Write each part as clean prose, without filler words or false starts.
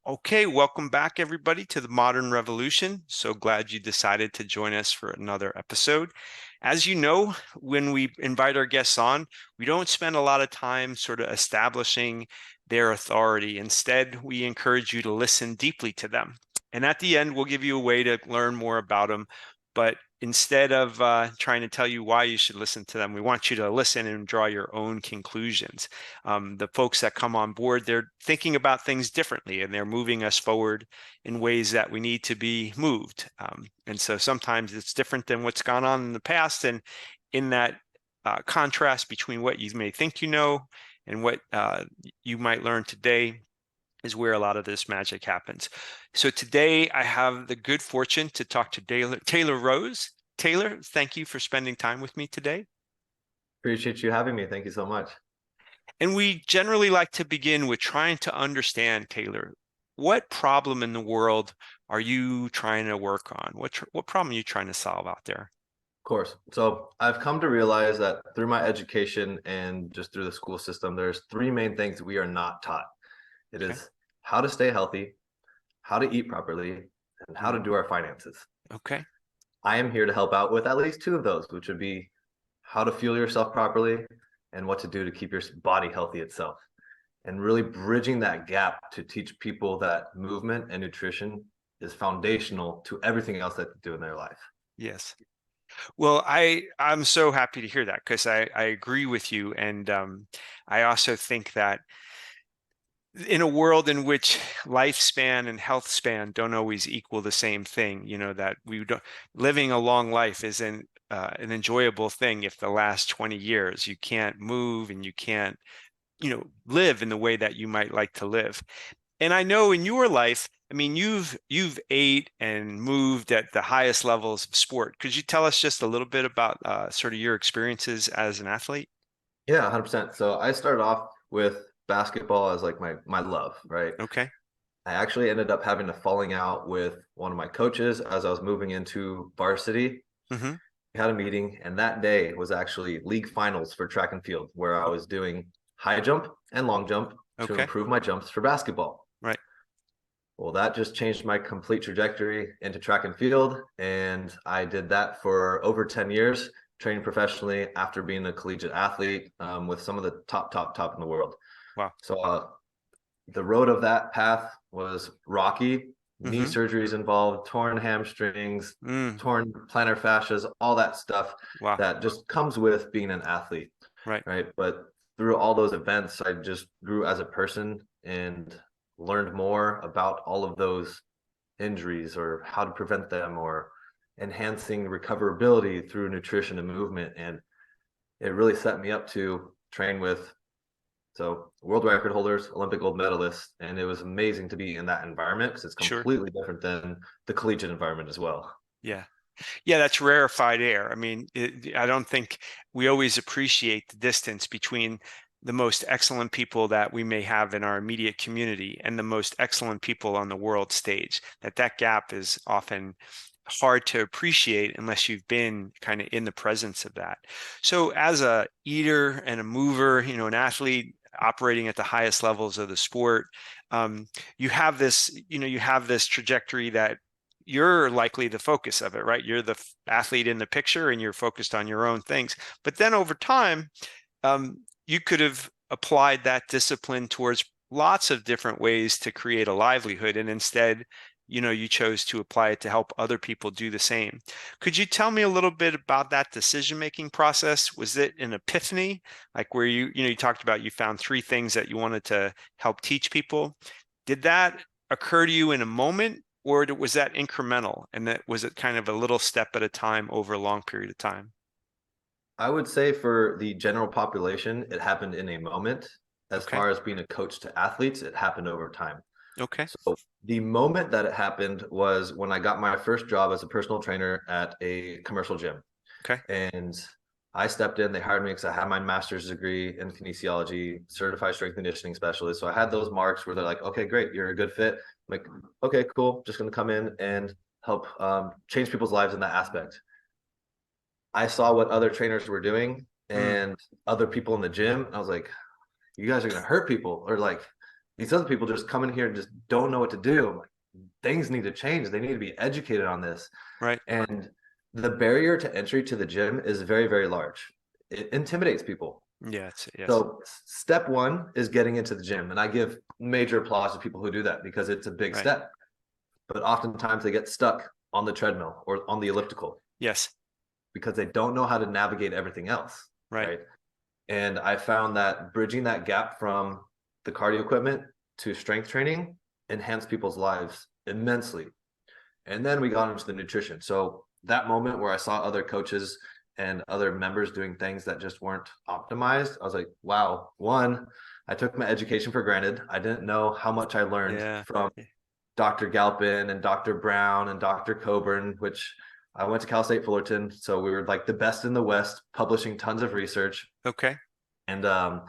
Okay, welcome back everybody to the Modern Revolution. So glad you decided to join us for another episode. As you know, when we invite our guests on, we don't spend a lot of time sort of establishing their authority. Instead, we encourage you to listen deeply to them. And at the end, we'll give you a way to learn more about them. But instead of trying to tell you why you should listen to them, we want you to listen and draw your own conclusions. The folks that come on board, they're thinking about things differently and they're moving us forward in ways that we need to be moved. And so sometimes it's different than what's gone on in the past. And in that contrast between what you may think you know and what you might learn today is where a lot of this magic happens. So today I have the good fortune to talk to Taylor Rose. Taylor, thank you for spending time with me today. Appreciate you having me. Thank you so much. And we generally like to begin with trying to understand, Taylor, what problem in the world are you trying to work on? What problem are you trying to solve out there? Of course. So I've come to realize that through my education and just through the school system, there's three main things we are not taught. It Okay. is how to stay healthy, how to eat properly, and how to do our finances. Okay. I am here to help out with at least two of those, which would be how to fuel yourself properly and what to do to keep your body healthy itself. And really bridging that gap to teach people that movement and nutrition is foundational to everything else that they do in their life. Yes. Well, I'm so happy to hear that because I agree with you. And I also think that in a world in which lifespan and health span don't always equal the same thing, that living a long life isn't an enjoyable thing if the last 20 years you can't move and you can't, live in the way that you might like to live. And I know in your life, I mean, you've ate and moved at the highest levels of sport. Could you tell us just a little bit about sort of your experiences as an athlete? Yeah, 100%. So I started off with basketball as like my love, right? Okay. I actually ended up having a falling out with one of my coaches as I was moving into varsity. Mm-hmm. We had a meeting, and that day was actually league finals for track and field, where I was doing high jump and long jump to Okay. improve my jumps for basketball. Right. Well, that just changed my complete trajectory into track and field. And I did that for over 10 years, training professionally after being a collegiate athlete with some of the top in the world. Wow. So the road of that path was rocky, knee Mm-hmm. surgeries involved, torn hamstrings, Mm. torn plantar fascias, all that stuff Wow. that just comes with being an athlete, Right. right? But through all those events, I just grew as a person and learned more about all of those injuries or how to prevent them or enhancing recoverability through nutrition and movement. And it really set me up to train with world record holders, Olympic gold medalists, and it was amazing to be in that environment because it's Sure. completely different than the collegiate environment as well. Yeah. Yeah, that's rarefied air. I mean, I don't think we always appreciate the distance between the most excellent people that we may have in our immediate community and the most excellent people on the world stage. That gap is often hard to appreciate unless you've been kind of in the presence of that. So as a eater and a mover, an athlete operating at the highest levels of the sport, you have this trajectory that you're likely the focus of it, right? You're the athlete in the picture and you're focused on your own things. But then over time, you could have applied that discipline towards lots of different ways to create a livelihood. And instead, you chose to apply it to help other people do the same. Could you tell me a little bit about that decision-making process? Was it an epiphany, like where you talked about you found three things that you wanted to help teach people? Did that occur to you in a moment, or was that incremental? And was it kind of a little step at a time over a long period of time? I would say for the general population, it happened in a moment. As Okay. far as being a coach to athletes, it happened over time. Okay. So the moment that it happened was when I got my first job as a personal trainer at a commercial gym. Okay. And I stepped in, they hired me because I had my master's degree in kinesiology, certified strength conditioning specialist. So I had those marks where they're like, okay, great, you're a good fit. I'm like, okay, cool. Just going to come in and help change people's lives in that aspect. I saw what other trainers were doing Mm, and other people in the gym. I was like, you guys are going to hurt people or like These other people just come in here and just don't know what to do. I'm like, things need to change. They need to be educated on this. Right. And the barrier to entry to the gym is very, very large. It intimidates people. Yes. Yes. So step one is getting into the gym. And I give major applause to people who do that because it's a big Right. step. But oftentimes they get stuck on the treadmill or on the elliptical Yes. because they don't know how to navigate everything else. Right. Right. And I found that bridging that gap from the cardio equipment to strength training enhanced people's lives immensely. And then we got into the nutrition. So that moment where I saw other coaches and other members doing things that just weren't optimized, I was like, wow, one, I took my education for granted. I didn't know how much I learned Yeah. from Dr. Galpin and Dr. Brown and Dr. Coburn, which I went to Cal State Fullerton. So we were like the best in the West, publishing tons of research. Okay. And I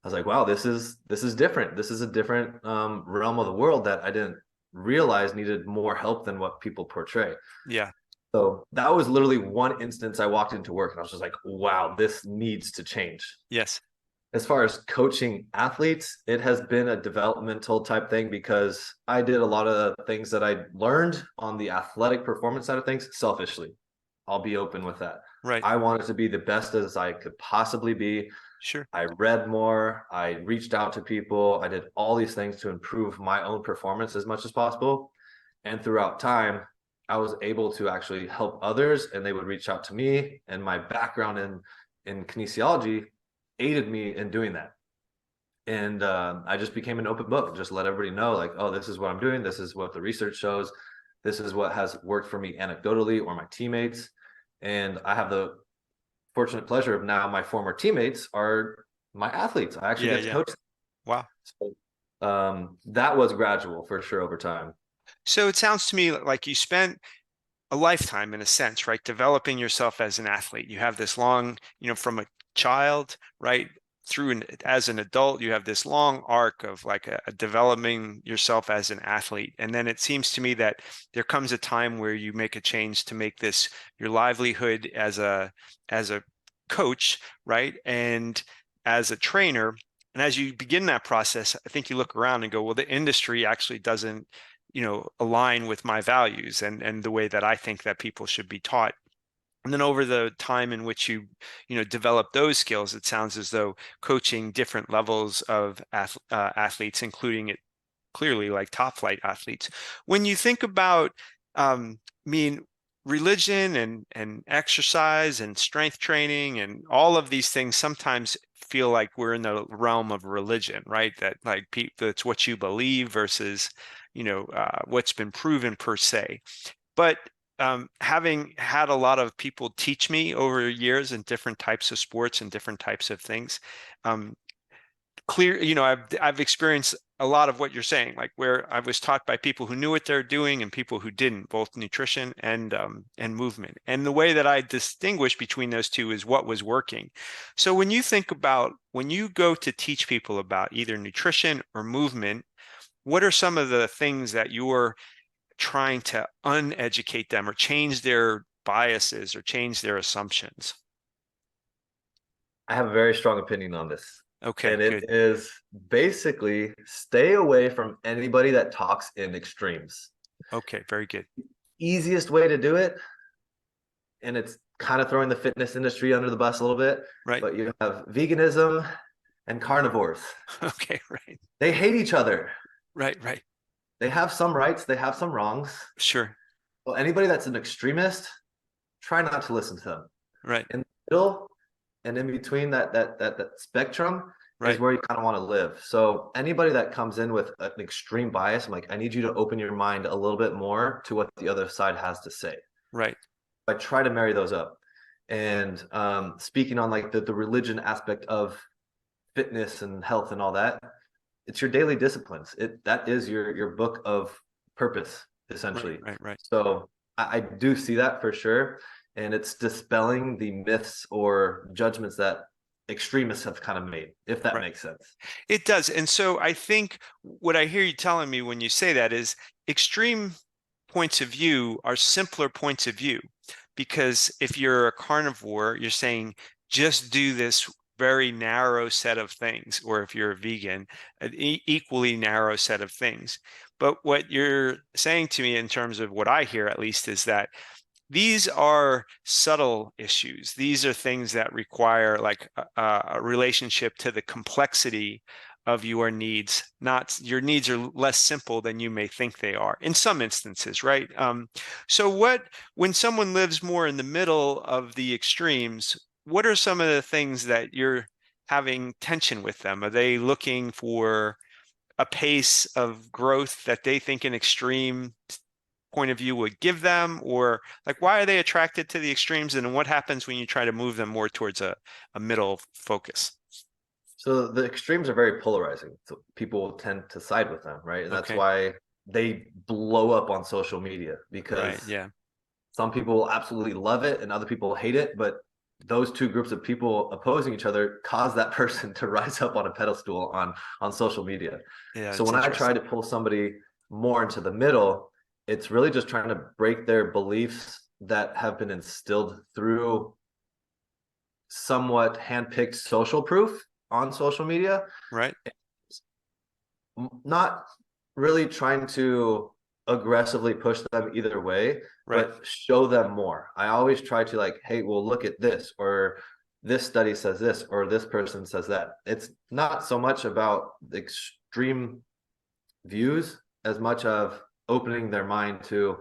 was like, wow, this is different. This is a different realm of the world that I didn't realize needed more help than what people portray. Yeah. So that was literally one instance I walked into work and I was just like, wow, this needs to change. Yes. As far as coaching athletes, it has been a developmental type thing because I did a lot of things that I learned on the athletic performance side of things selfishly. I'll be open with that. Right. I wanted to be the best as I could possibly be. Sure. I read more. I reached out to people. I did all these things to improve my own performance as much as possible. And throughout time, I was able to actually help others and they would reach out to me. And my background in kinesiology aided me in doing that. And I just became an open book, just let everybody know, like, oh, this is what I'm doing. This is what the research shows. This is what has worked for me anecdotally or my teammates. And I have the fortunate pleasure of now my former teammates are my athletes. I actually Yeah. get to Yeah. coach them. Wow. So that was gradual for sure over time. So it sounds to me like you spent a lifetime in a sense, right? Developing yourself as an athlete. You have this long, from a child, right? As an adult, you have this long arc of like a developing yourself as an athlete. And then it seems to me that there comes a time where you make a change to make this your livelihood as a coach, right? And as a trainer. And as you begin that process, I think you look around and go, well, the industry actually doesn't align with my values and the way that I think that people should be taught. And then over the time in which you develop those skills, it sounds as though coaching different levels of athletes, including it clearly like top flight athletes. When you think about, I mean, religion and exercise and strength training and all of these things sometimes feel like we're in the realm of religion, right? That like that's what you believe versus, what's been proven per se. But having had a lot of people teach me over years in different types of sports and different types of things, um, I've experienced a lot of what you're saying, like where I was taught by people who knew what they're doing and people who didn't, both nutrition and movement. And the way that I distinguish between those two is what was working. So when you think about when you go to teach people about either nutrition or movement, what are some of the things that you're trying to uneducate them or change their biases or change their assumptions? I have a very strong opinion on this. Okay, And it good. is basically stay away from anybody that talks in extremes. Okay, very good. Easiest way to do it, and it's kind of throwing the fitness industry under the bus a little bit, Right. but you have veganism and carnivores. Okay, right. They hate each other. Right, right. They have some rights, they have some wrongs. Sure. Well, anybody that's an extremist, try not to listen to them. Right, In the middle and in between that spectrum is right, where you kind of want to live. So anybody that comes in with an extreme bias, I'm like, I need you to open your mind a little bit more to what the other side has to say. right, I try to marry those up. And speaking on like the religion aspect of fitness and health and all that, it's your daily disciplines. That is your book of purpose, essentially. right. So I do see that for sure. And it's dispelling the myths or judgments that extremists have kind of made, if that Right. makes sense. It does. And so I think what I hear you telling me when you say that is extreme points of view are simpler points of view. Because if you're a carnivore, you're saying just do this very narrow set of things, or if you're a vegan, an equally narrow set of things. But what you're saying to me in terms of what I hear, at least, is that these are subtle issues. These are things that require like a relationship to the complexity of your needs. Not your needs are less simple than you may think they are in some instances, right? So when someone lives more in the middle of the extremes, what are some of the things that you're having tension with them? Are they looking for a pace of growth that they think an extreme point of view would give them, or like why are they attracted to the extremes, and what happens when you try to move them more towards a middle focus? So the extremes are very polarizing. So people tend to side with them, right? And that's Okay. why they blow up on social media, Right. because Yeah. some people absolutely love it and other people hate it. But those two groups of people opposing each other cause that person to rise up on a pedestal on social media. Yeah, So it's when I try interesting. to pull somebody more into the middle, it's really just trying to break their beliefs that have been instilled through somewhat handpicked social proof on social media, Right. not really trying to aggressively push them either way, Right. but show them more. I always try to like, hey, well, look at this, or this study says this, or this person says that. It's not so much about the extreme views as much of opening their mind to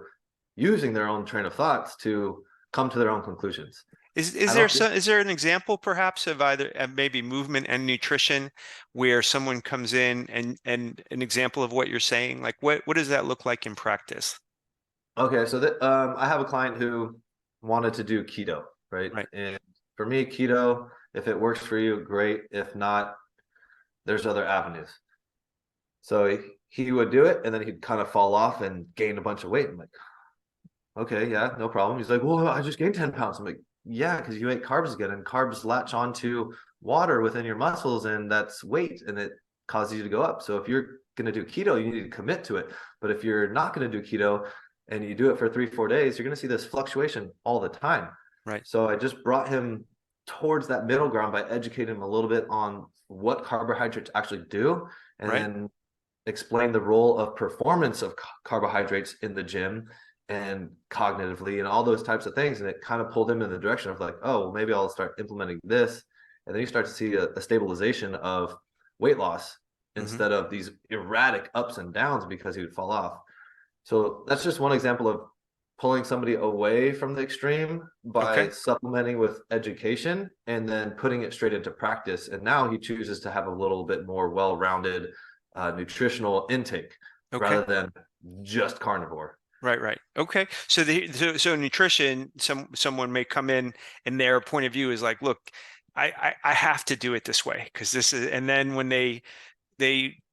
using their own train of thoughts to come to their own conclusions. Is I there don't think. some, is there an example perhaps of either maybe movement and nutrition where someone comes in and an example of what you're saying? Like what does that look like in practice? Okay, so I have a client who wanted to do keto, right? Right. And for me, keto, if it works for you, great. If not, there's other avenues. So he would do it, and then he'd kind of fall off and gain a bunch of weight. I'm like, okay, yeah, no problem. He's like, well, I just gained 10 pounds. I'm like, yeah, because you ate carbs again, and carbs latch onto water within your muscles, and that's weight, and it causes you to go up. So if you're going to do keto, you need to commit to it. But if you're not going to do keto and you do it for 3, 4 days, you're going to see this fluctuation all the time. Right. So I just brought him towards that middle ground by educating him a little bit on what carbohydrates actually do, and Right. then explain the role of performance of carbohydrates in the gym and cognitively and all those types of things. And it kind of pulled him in the direction of like, oh, well, maybe I'll start implementing this. And then you start to see a stabilization of weight loss Hmm. instead of these erratic ups and downs because he would fall off. So that's just one example of pulling somebody away from the extreme by Okay. supplementing with education and then putting it straight into practice. And now he chooses to have a little bit more well-rounded nutritional intake Okay. rather than just carnivore. Right, right. Okay. So nutrition, someone may come in and their point of view is like, look, I have to do it this way because this is, and then when they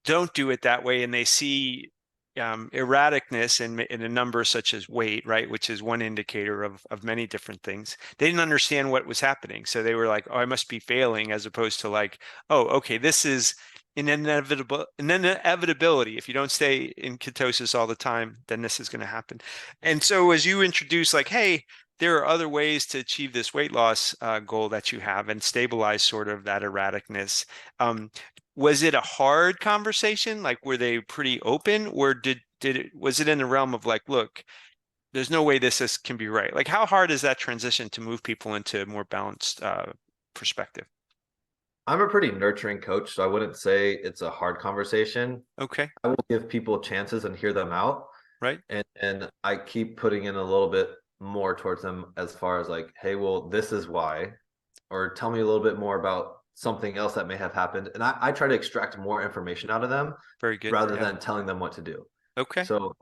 don't do it that way and they see erraticness in a number such as weight, right, which is one indicator of many different things. They didn't understand what was happening. So they were like, oh, I must be failing, as opposed to like, oh, okay, this is an inevitability. If you don't stay in ketosis all the time, then this is going to happen. And so as you introduce like, hey, there are other ways to achieve this weight loss goal that you have and stabilize sort of that erraticness. Was it a hard conversation? Like, were they pretty open, or did it was it in the realm of like, look, there's no way can be right? Like, how hard is that transition to move people into a more balanced perspective? I'm a pretty nurturing coach, so I wouldn't say it's a hard conversation. Okay, I will give people chances and hear them out. right, And I keep putting in a little bit more towards them as far as like, hey, well, this is why, or tell me a little bit more about something else that may have happened. And I try to extract more information out of them very good. rather Yeah. than telling them what to do. Okay, So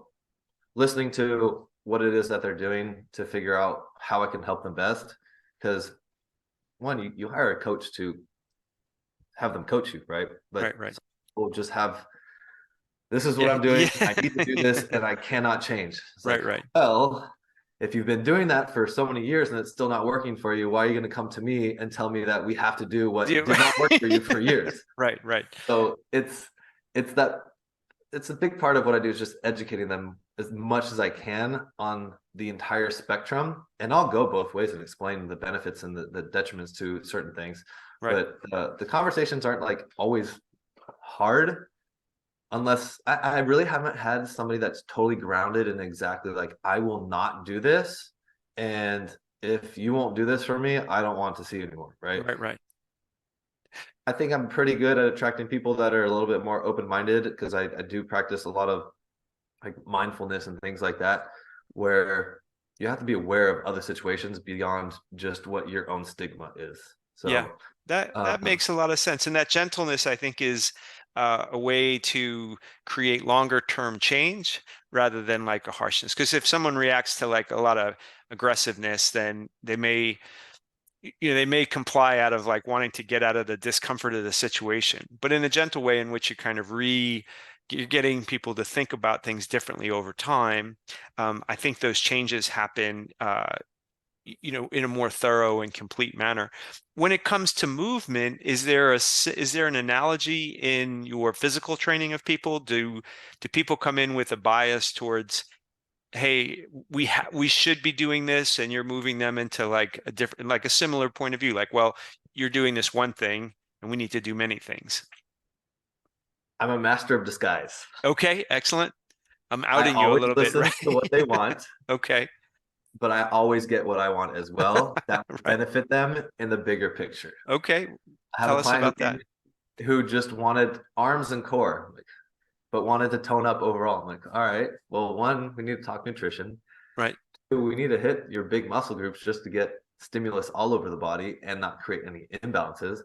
listening to what it is that they're doing to figure out how I can help them best. Because one, you hire a coach to have them coach you, right? But right, right. some people just have, this is what Yeah, I'm yeah. doing. I need to do this and I cannot change. It's Right, like, right. well, if you've been doing that for so many years and it's still not working for you, why are you going to come to me and tell me that we have to do what Yeah. did not work for you for years? Right, right, So it's that it's a big part of what I do is just educating them as much as I can on the entire spectrum. And I'll go both ways and explain the benefits and the detriments to certain things. Right. But the conversations aren't like always hard unless I really haven't had somebody that's totally grounded in exactly like, I will not do this. And if you won't do this for me, I don't want to see you anymore. Right. Right. Right. I think I'm pretty good at attracting people that are a little bit more open-minded because I do practice a lot of like mindfulness and things like that, where you have to be aware of other situations beyond just what your own stigma is. Yeah, So, that makes a lot of sense. And that gentleness, I think, is a way to create longer term change rather than like a harshness. Because if someone reacts to like a lot of aggressiveness, then they may, they may comply out of like wanting to get out of the discomfort of the situation, but in a gentle way in which you kind of you're getting people to think about things differently over time. I think those changes happen in a more thorough and complete manner. When it comes to movement, is there an analogy in your physical training of people? Do people come in with a bias towards, hey, we should be doing this, and you're moving them into like a different, like a similar point of view, like, well, you're doing this one thing and we need to do many things. I'm a master of disguise. Okay, excellent. I'm I outing you a always little bit, listen right? to what they want, Okay, but I always get what I want as well. That will right. benefit them in the bigger picture. Okay, I have tell a us client who about that. who just wanted arms and core, but wanted to tone up overall. I'm like, all right, well, one, we need to talk nutrition. Right, Two, we need to hit your big muscle groups just to get stimulus all over the body and not create any imbalances.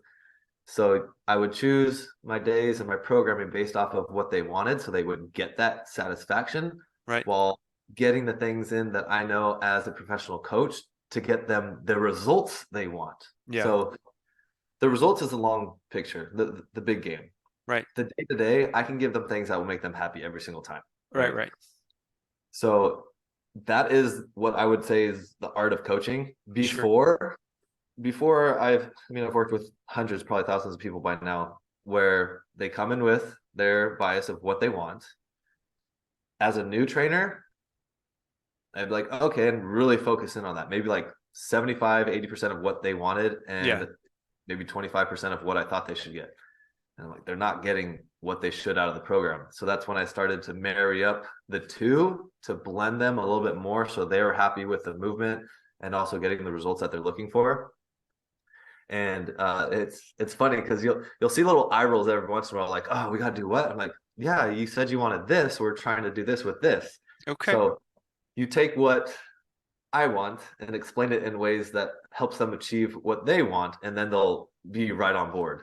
So I would choose my days and my programming based off of what they wanted so they would get that satisfaction right. while getting the things in that I know as a professional coach to get them the results they want. Yeah, So the results is the long picture, the big game. right, The day to day, I can give them things that will make them happy every single time. right, Right. right. So that is what I would say is the art of coaching. Sure. Before I've worked with hundreds, probably thousands of people by now, where they come in with their bias of what they want. As a new trainer, I'd be like, okay, and really focus in on that. Maybe like 75, 80% of what they wanted Yeah. and maybe 25% of what I thought they should get. And like they're not getting what they should out of the program. So that's when I started to marry up the two to blend them a little bit more so they were happy with the movement and also getting the results that they're looking for. And it's funny because you'll see little eye rolls every once in a while, like, oh, we gotta do what? I'm like, yeah, you said you wanted this. We're trying to do this with this. Okay. So you take what I want and explain it in ways that helps them achieve what they want, and then they'll be right on board.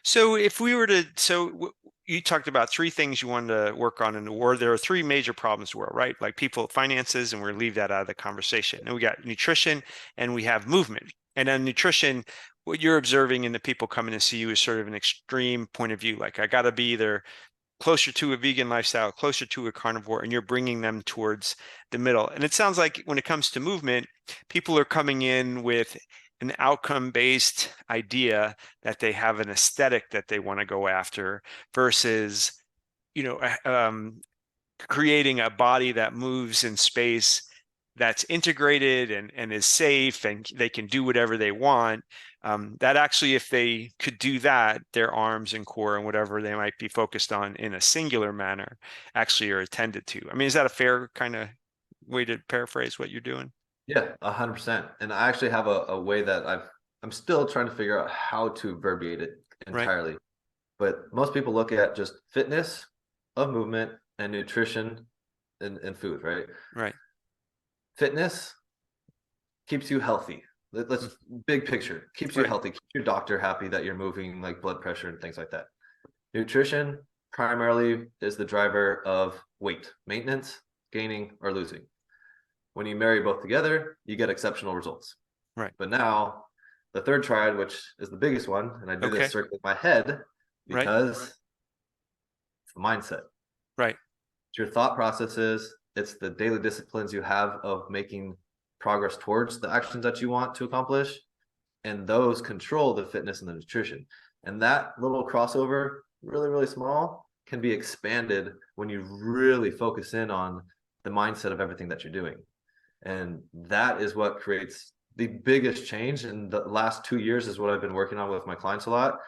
So if we were to, you talked about three things you wanted to work on in the war. There are three major problems in the world, right? Like people, finances, and we're gonna leave that out of the conversation. And we got nutrition and we have movement. And then nutrition, what you're observing in the people coming to see you is sort of an extreme point of view. Like I got to be either closer to a vegan lifestyle, closer to a carnivore, and you're bringing them towards the middle. And it sounds like when it comes to movement, people are coming in with an outcome-based idea that they have an aesthetic that they want to go after versus, you know, creating a body that moves in space that's integrated and is safe and they can do whatever they want. That actually, if they could do that, their arms and core and whatever they might be focused on in a singular manner actually are attended to. I mean, is that a fair kind of way to paraphrase what you're doing? Yeah, 100%. And I actually have a way that I'm still trying to figure out how to verbiate it Right, entirely. But most people look at just fitness of movement and nutrition and food, right? right, Fitness keeps you healthy. mm, Let's big picture keeps you right, healthy, keeps your doctor happy that you're moving, like blood pressure and things like that. Nutrition primarily is the driver of weight maintenance, gaining, or losing. When you marry both together, you get exceptional results. right. But now the third triad, which is the biggest one, and I do this Okay, circling my head right, because it's the mindset. right, It's your thought processes, it's the daily disciplines you have of making progress towards the actions that you want to accomplish. And those control the fitness and the nutrition. And that little crossover, really, really small, can be expanded when you really focus in on the mindset of everything that you're doing. And that is what creates the biggest change in the last 2 years is what I've been working on with my clients a lot,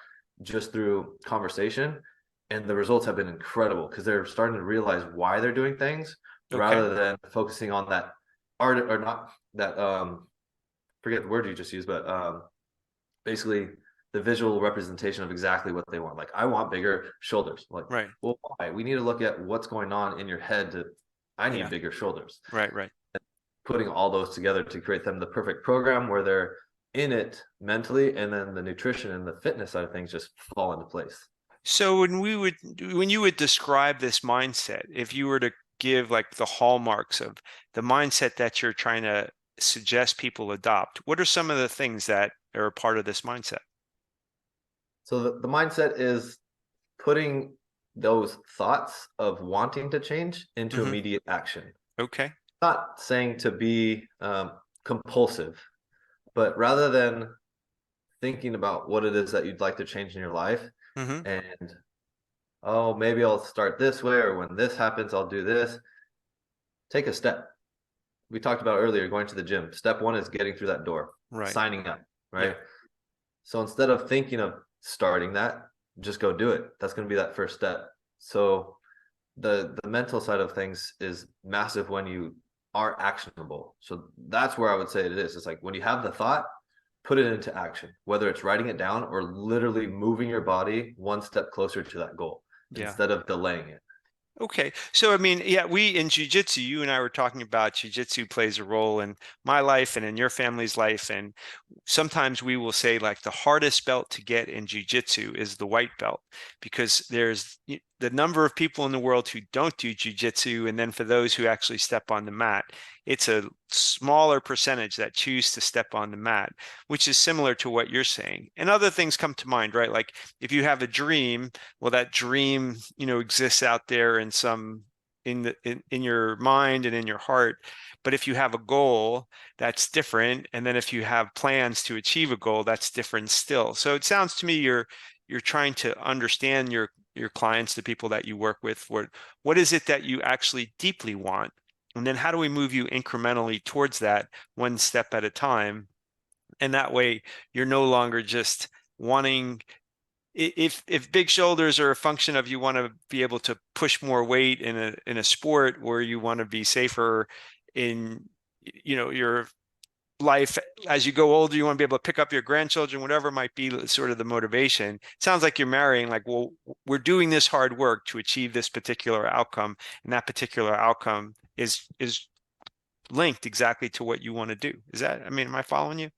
just through conversation. And the results have been incredible because they're starting to realize why they're doing things Okay. rather than focusing on that art or not that forget the word you just used, but basically the visual representation of exactly what they want. Like, I want bigger shoulders. Like, Right. well, why? We need to look at what's going on in your head to, I need Yeah. bigger shoulders. Right. Right. Putting all those together to create them the perfect program where they're in it mentally, and then the nutrition and the fitness side of things just fall into place. So when you would describe this mindset, if you were to give like the hallmarks of the mindset that you're trying to suggest people adopt, what are some of the things that are a part of this mindset? So the mindset is putting those thoughts of wanting to change into Hmm. immediate action. Okay. Not saying to be compulsive, but rather than thinking about what it is that you'd like to change in your life Hmm. and, oh, maybe I'll start this way, or when this happens, I'll do this. Take a step. We talked about earlier going to the gym. Step one is getting through that door, Right. signing up, Yeah. right? So instead of thinking of starting that, just go do it. That's going to be that first step. So the mental side of things is massive when you are actionable. So that's where I would say it is. It's like when you have the thought, put it into action, whether it's writing it down or literally moving your body one step closer to that goal Yeah. instead of delaying it. Okay. So, I mean, yeah, we in jujitsu, you and I were talking about jujitsu plays a role in my life and in your family's life. And sometimes we will say like the hardest belt to get in jujitsu is the white belt because there's the number of people in the world who don't do jujitsu. And then for those who actually step on the mat, it's a smaller percentage that choose to step on the mat, which is similar to what you're saying. And other things come to mind, right? Like if you have a dream, well, that dream, exists out there in some in your mind and in your heart. But if you have a goal, that's different. And then if you have plans to achieve a goal, that's different still. So it sounds to me you're trying to understand your clients, the people that you work with, what is it that you actually deeply want? And then how do we move you incrementally towards that one step at a time? And that way you're no longer just wanting if big shoulders are a function of you want to be able to push more weight in a sport where you want to be safer in your life as you go older, you want to be able to pick up your grandchildren, whatever might be sort of the motivation. It sounds like you're marrying like, well, we're doing this hard work to achieve this particular outcome, and that particular outcome is linked exactly to what you want to do. Is that, I mean, am I following you?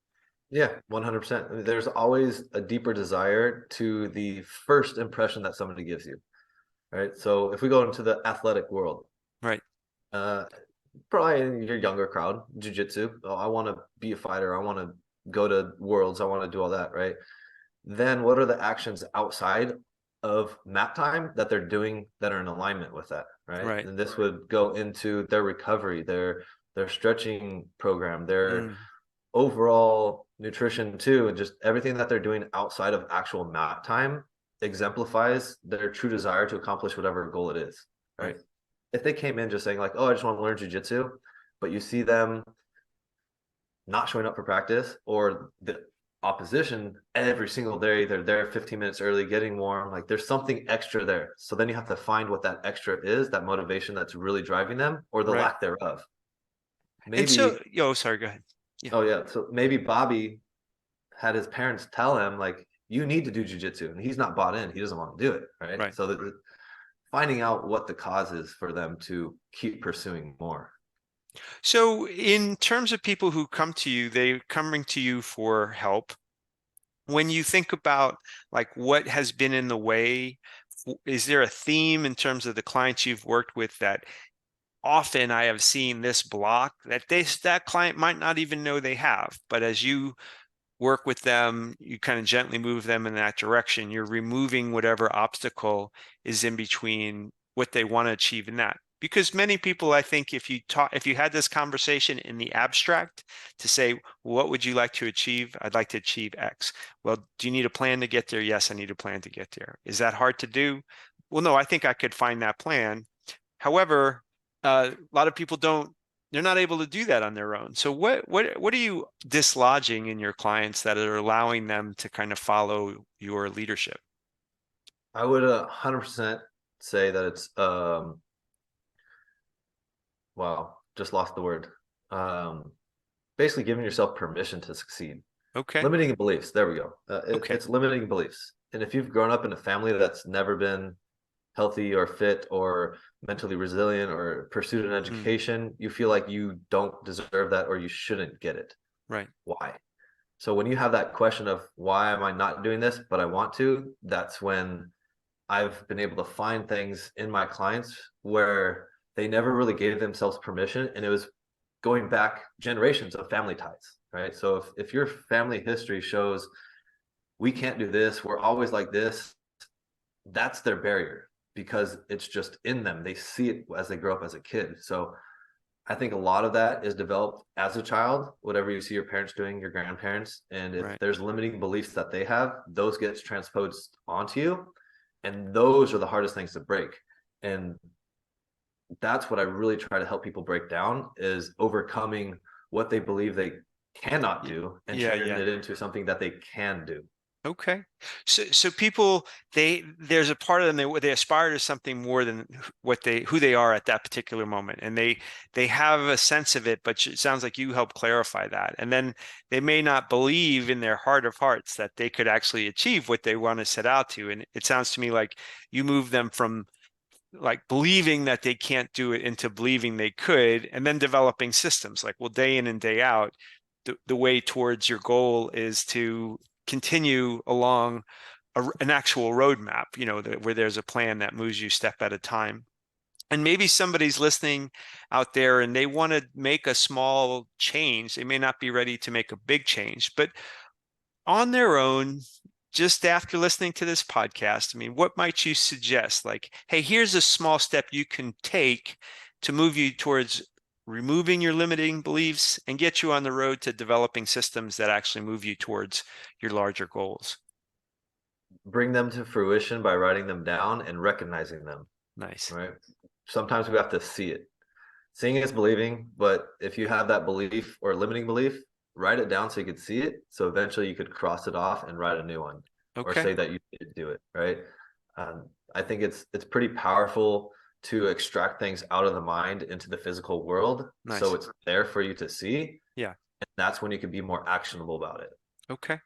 Yeah, 100%. I mean, there's always a deeper desire to the first impression that somebody gives you, right? So if we go into the athletic world, Right. uh, probably in your younger crowd, jujitsu, oh, I want to be a fighter. I want to go to worlds. I want to do all that, right? Then what are the actions outside of mat time that they're doing that are in alignment with that, right? Right. And this would go into their recovery, their stretching program, their Mm, overall nutrition too, and just everything that they're doing outside of actual mat time exemplifies their true desire to accomplish whatever goal it is, right. right? If they came in just saying like, oh, I just want to learn jujitsu, but you see them not showing up for practice or the opposition every single day, they're there 15 minutes early, getting warm, like there's something extra there. So then you have to find what that extra is, that motivation that's really driving them or the Right. lack thereof. And so, Maybe, sorry, go ahead. Yeah. oh yeah, so maybe Bobby had his parents tell him like, you need to do jujitsu, and he's not bought in, he doesn't want to do it, right? Right. So that finding out what the cause is for them to keep pursuing more. So, in terms of people who come to you, they coming to you for help. When you think about like what has been in the way, is there a theme in terms of the clients you've worked with that often I have seen this block that that client might not even know they have, but as you work with them, you kind of gently move them in that direction. You're removing whatever obstacle is in between what they want to achieve in that. Because many people, I think, if you had this conversation in the abstract to say, what would you like to achieve? I'd like to achieve X. Well, do you need a plan to get there? Yes, I need a plan to get there. Is that hard to do? Well, no, I think I could find that plan. However, a lot of people don't they're not able to do that on their own. So what are you dislodging in your clients that are allowing them to kind of follow your leadership? I would 100% say that it's wow, just lost the word. Um, Basically giving yourself permission to succeed. Okay. Limiting beliefs. There we go. Okay. It's limiting beliefs. And if you've grown up in a family that's never been healthy or fit or mentally resilient or pursued an Mm, education, you feel like you don't deserve that or you shouldn't get it. right. Why? So when you have that question of why am I not doing this, but I want to, that's when I've been able to find things in my clients where they never really gave themselves permission. And it was going back generations of family ties, right? So if your family history shows we can't do this, we're always like this, that's their barrier because it's just in them. They see it as they grow up as a kid. So I think a lot of that is developed as a child, whatever you see your parents doing, your grandparents. And if Right. there's limiting beliefs that they have, those gets transposed onto you. And those are the hardest things to break. And that's what I really try to help people break down is overcoming what they believe they cannot Y- do and Yeah, turn yeah. it into something that they can do. Okay. So people there's a part of them they aspire to something more than who they are at that particular moment, and they have a sense of it, but it sounds like you help clarify that. And then they may not believe in their heart of hearts that they could actually achieve what they want to set out to. And it sounds to me like you move them from like believing that they can't do it into believing they could, and then developing systems like, well, day in and day out, the way towards your goal is to continue along an actual roadmap, where there's a plan that moves you step at a time. And maybe somebody's listening out there and they want to make a small change. They may not be ready to make a big change, but on their own, just after listening to this podcast, I mean, what might you suggest? Like, hey, here's a small step you can take to move you towards removing your limiting beliefs and get you on the road to developing systems that actually move you towards your larger goals. Bring them to fruition by writing them down and recognizing them, Nice. right? Sometimes we have to see it. Seeing is believing, but if you have that belief or limiting belief, write it down so you could see it. So eventually you could cross it off and write a new one or Okay. say that you did do it, right? I think it's pretty powerful to extract things out of the mind into the physical world. So Nice. it's there for you to see. Yeah. And that's when you can be more actionable about it. Okay.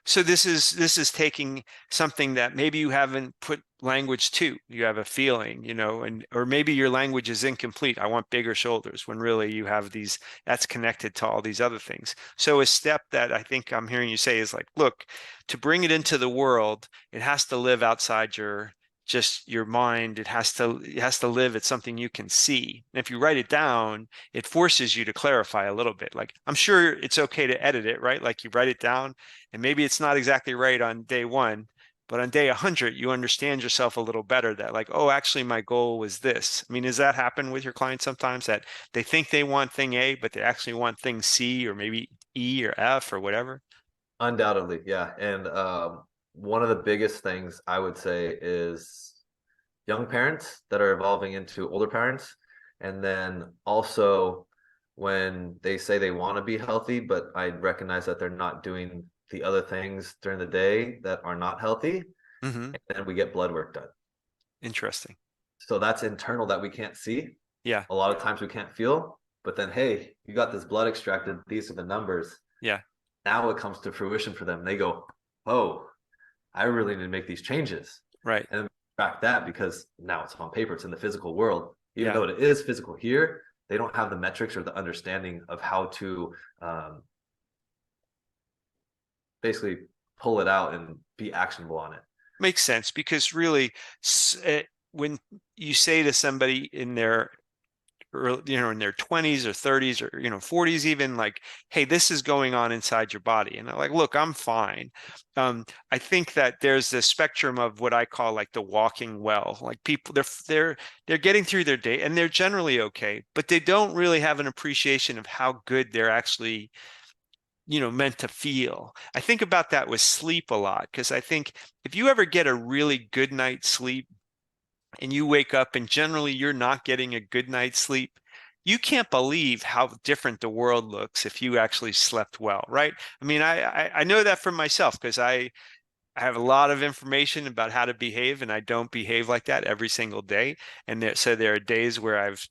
So this is taking something that maybe you haven't put language to. You have a feeling, and or maybe your language is incomplete. I want bigger shoulders when really you have these, that's connected to all these other things. So a step that I think I'm hearing you say is like, look, to bring it into the world, it has to live outside just your mind. It has to live. It's something you can see. And if you write it down, it forces you to clarify a little bit. Like, I'm sure it's okay to edit it, right? Like you write it down and maybe it's not exactly right on day one, but on day 100, you understand yourself a little better that like, oh, actually my goal was this. I mean, does that happen with your clients sometimes that they think they want thing A, but they actually want thing C or maybe E or F or whatever? Undoubtedly, yeah. And one of the biggest things I would say is young parents that are evolving into older parents. And then also when they say they want to be healthy, but I recognize that they're not doing the other things during the day that are not healthy. Hmm. And then we get blood work done. Interesting. So that's internal that we can't see. Yeah. A lot of times we can't feel, but then, hey, you got this blood extracted. These are the numbers. Yeah. Now it comes to fruition for them. They go, oh, I really need to make these changes. Right. And track that because now it's on paper, it's in the physical world. Even Yeah. though it is physical here, they don't have the metrics or the understanding of how to basically pull it out and be actionable on it. Makes sense because really, when you say to somebody in their in their 20s or 30s or 40s even, like, hey, this is going on inside your body, and they're like, look, I'm fine. I think that there's this spectrum of what I call like the walking well, like people they're getting through their day and they're generally okay, but they don't really have an appreciation of how good they're actually meant to feel. I think about that with sleep a lot because I think if you ever get a really good night's sleep and you wake up and generally you're not getting a good night's sleep, you can't believe how different the world looks if you actually slept well, right? I mean, I know that for myself because I have a lot of information about how to behave, and I don't behave like that every single day. And so there are days where I've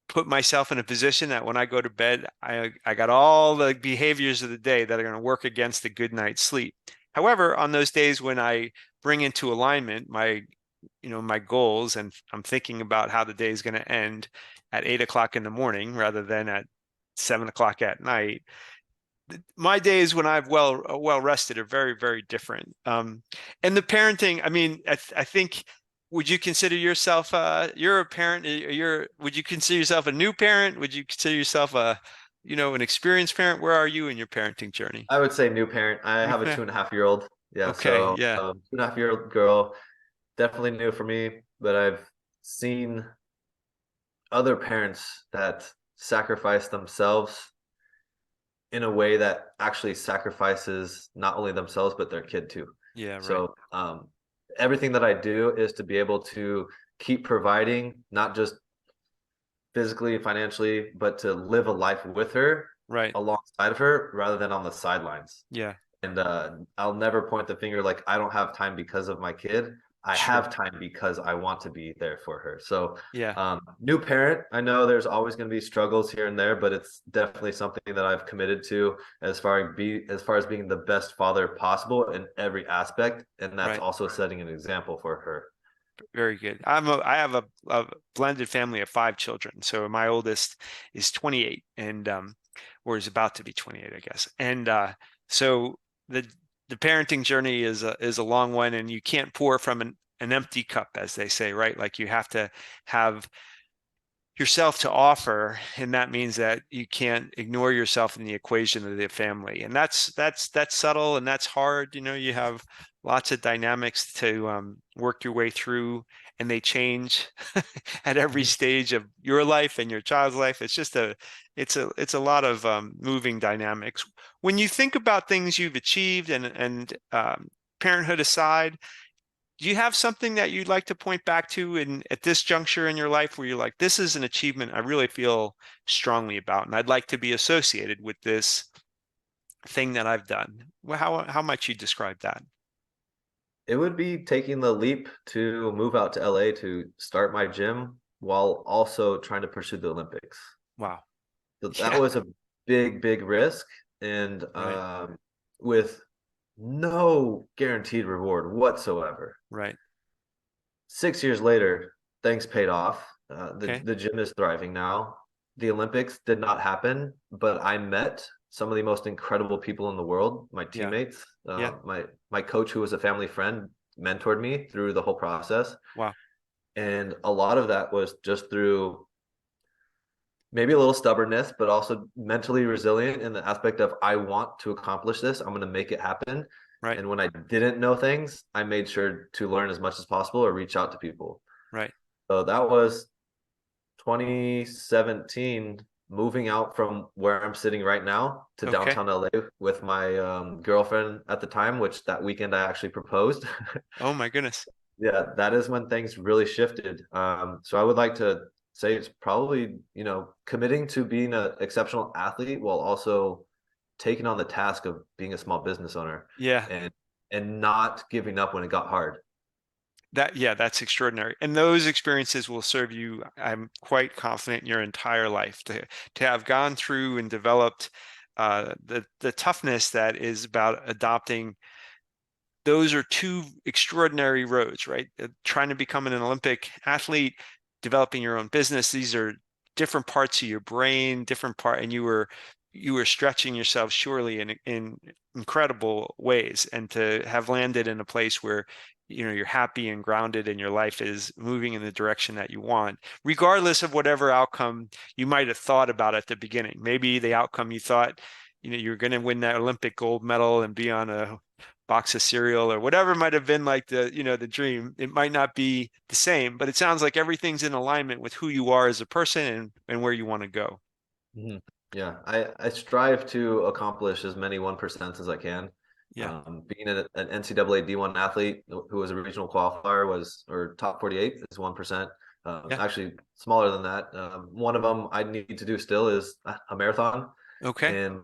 put myself in a position that when I go to bed, I got all the behaviors of the day that are going to work against a good night's sleep. However, on those days when I bring into alignment my goals, and I'm thinking about how the day is going to end at 8 o'clock in the morning rather than at 7 o'clock at night, my days when I've well rested are very, very different. And the parenting, I mean, I think, would you consider yourself you're a parent, would you consider yourself a new parent? Would you consider yourself an experienced parent? Where are you in your parenting journey? I would say new parent. I have a Okay. 2.5-year-old. Yeah, Okay. so Yeah. 2.5-year-old girl, definitely new for me, but I've seen other parents that sacrifice themselves in a way that actually sacrifices not only themselves but their kid too. Yeah. Right. So everything that I do is to be able to keep providing, not just physically, financially, but to live a life with her, Right. alongside of her, rather than on the sidelines. Yeah. And I'll never point the finger like I don't have time because of my kid. I Sure. have time because I want to be there for her. So, Yeah. new parent, I know there's always going to be struggles here and there, but it's definitely something that I've committed to as far as being the best father possible in every aspect, and that's Right. also setting an example for her. Very good. I have a blended family of 5 children. So my oldest is 28 and or is about to be 28, I guess. And so the the parenting journey is a long one, and you can't pour from an empty cup, as they say, right? Like you have to have yourself to offer, and that means that you can't ignore yourself in the equation of the family, and that's subtle and that's hard. You have lots of dynamics to work your way through, and they change at every Mhm. stage of your life and your child's life. It's a lot of moving dynamics. When you think about things you've achieved and parenthood aside, do you have something that you'd like to point back to in at this juncture in your life where you're like, this is an achievement I really feel strongly about, and I'd like to be associated with this thing that I've done? Well, how might you describe that? It would be taking the leap to move out to LA to start my gym while also trying to pursue the Olympics. Wow. So that Yeah, was a big, big risk, and right, with no guaranteed reward whatsoever. right. 6 years later, things paid off. The Okay. the gym is thriving now. The Olympics did not happen, but I met some of the most incredible people in the world. My Yeah, teammates, yeah. my coach, who was a family friend, mentored me through the whole process, Wow. and a lot of that was just through maybe a little stubbornness, but also mentally resilient in the aspect of I want to accomplish this. I'm going to make it happen. Right, And when I didn't know things, I made sure to learn as much as possible or reach out to people. right. So that was 2017, moving out from where I'm sitting right now to Okay. downtown LA with my girlfriend at the time, which that weekend I actually proposed. Oh my goodness. Yeah, that is when things really shifted. So I would like to say it's probably, committing to being an exceptional athlete while also taking on the task of being a small business owner, Yeah. and not giving up when it got hard. Yeah, that's extraordinary. And those experiences will serve you, I'm quite confident, your entire life to have gone through and developed the toughness that is about adopting. Those are two extraordinary roads, right? Trying to become an Olympic athlete, developing your own business. These are different parts of your brain, different part, and you were stretching yourself surely in incredible ways, and to have landed in a place where you're happy and grounded and your life is moving in the direction that you want, regardless of whatever outcome you might have thought about at the beginning. Maybe the outcome you thought, you're going to win that Olympic gold medal and be on a box of cereal or whatever might have been like the dream. It might not be the same, but it sounds like everything's in alignment with who you are as a person and where you want to go. Mhm. Yeah, I strive to accomplish as many 1% as I can. Yeah. Being an NCAA D1 athlete who was a regional qualifier was or top 48 is 1%. Yeah. Actually smaller than that. One of them I need to do still is a marathon, Okay. and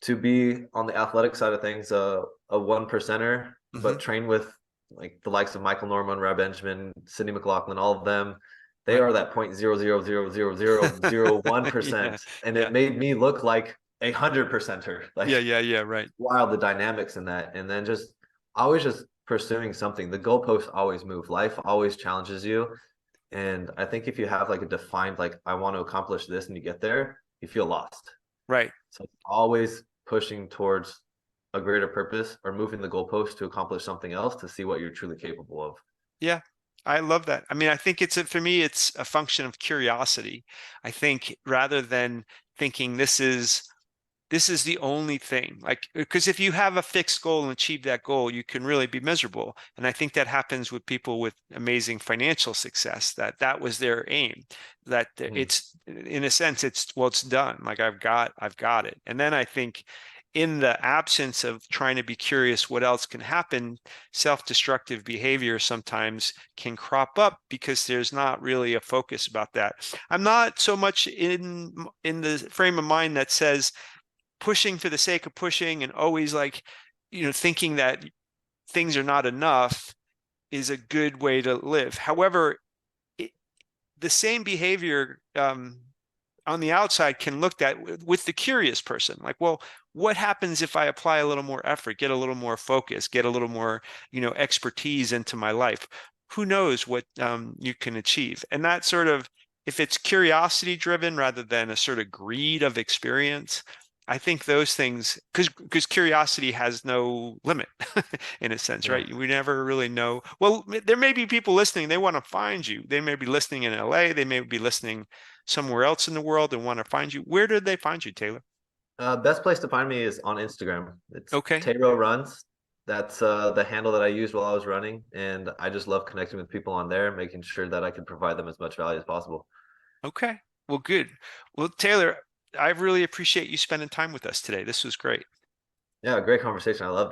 to be on the athletic side of things, a one percenter, Hmm. but train with like the likes of Michael Norman, Rob Benjamin, Sidney McLaughlin, all of them. They Right. are that 0.0000001%, Yeah. and Yeah. it made me look like 100%er. Yeah. Like Yeah. Yeah. Right. wild the dynamics in that, and then just always just pursuing something. The goalposts always move. Life always challenges you, and I think if you have like a defined like I want to accomplish this, and you get there, you feel lost. Right. So always pushing towards a greater purpose or moving the goalpost to accomplish something else to see what you're truly capable of. Yeah. I love that. I mean, I think for me, it's a function of curiosity. I think rather than thinking this is the only thing, like, because if you have a fixed goal and achieve that goal, you can really be miserable. And I think that happens with people with amazing financial success, that was their aim, that Mm. it's, in a sense, it's done. Like I've got it. And then I think in the absence of trying to be curious what else can happen, self-destructive behavior sometimes can crop up because there's not really a focus about that. I'm not so much in the frame of mind that says pushing for the sake of pushing and always, like, thinking that things are not enough is a good way to live. However, it, the same behavior on the outside can look at with the curious person, like, well, what happens if I apply a little more effort, get a little more focus, get a little more expertise into my life? Who knows what you can achieve? And that sort of, if it's curiosity driven rather than a sort of greed of experience, I think those things, because curiosity has no limit in a sense, Yeah. right? We never really know. Well, there may be people listening, they want to find you. They may be listening in LA, they may be listening somewhere else in the world and want to find you. Where did they find you, Taylor? Best place to find me is on Instagram. It's Okay. Tayro Runs. That's the handle that I used while I was running, and I just love connecting with people on there, making sure that I can provide them as much value as possible. Okay. Well, good. Well, Taylor, I really appreciate you spending time with us today. This was great. Yeah, great conversation. I loved it.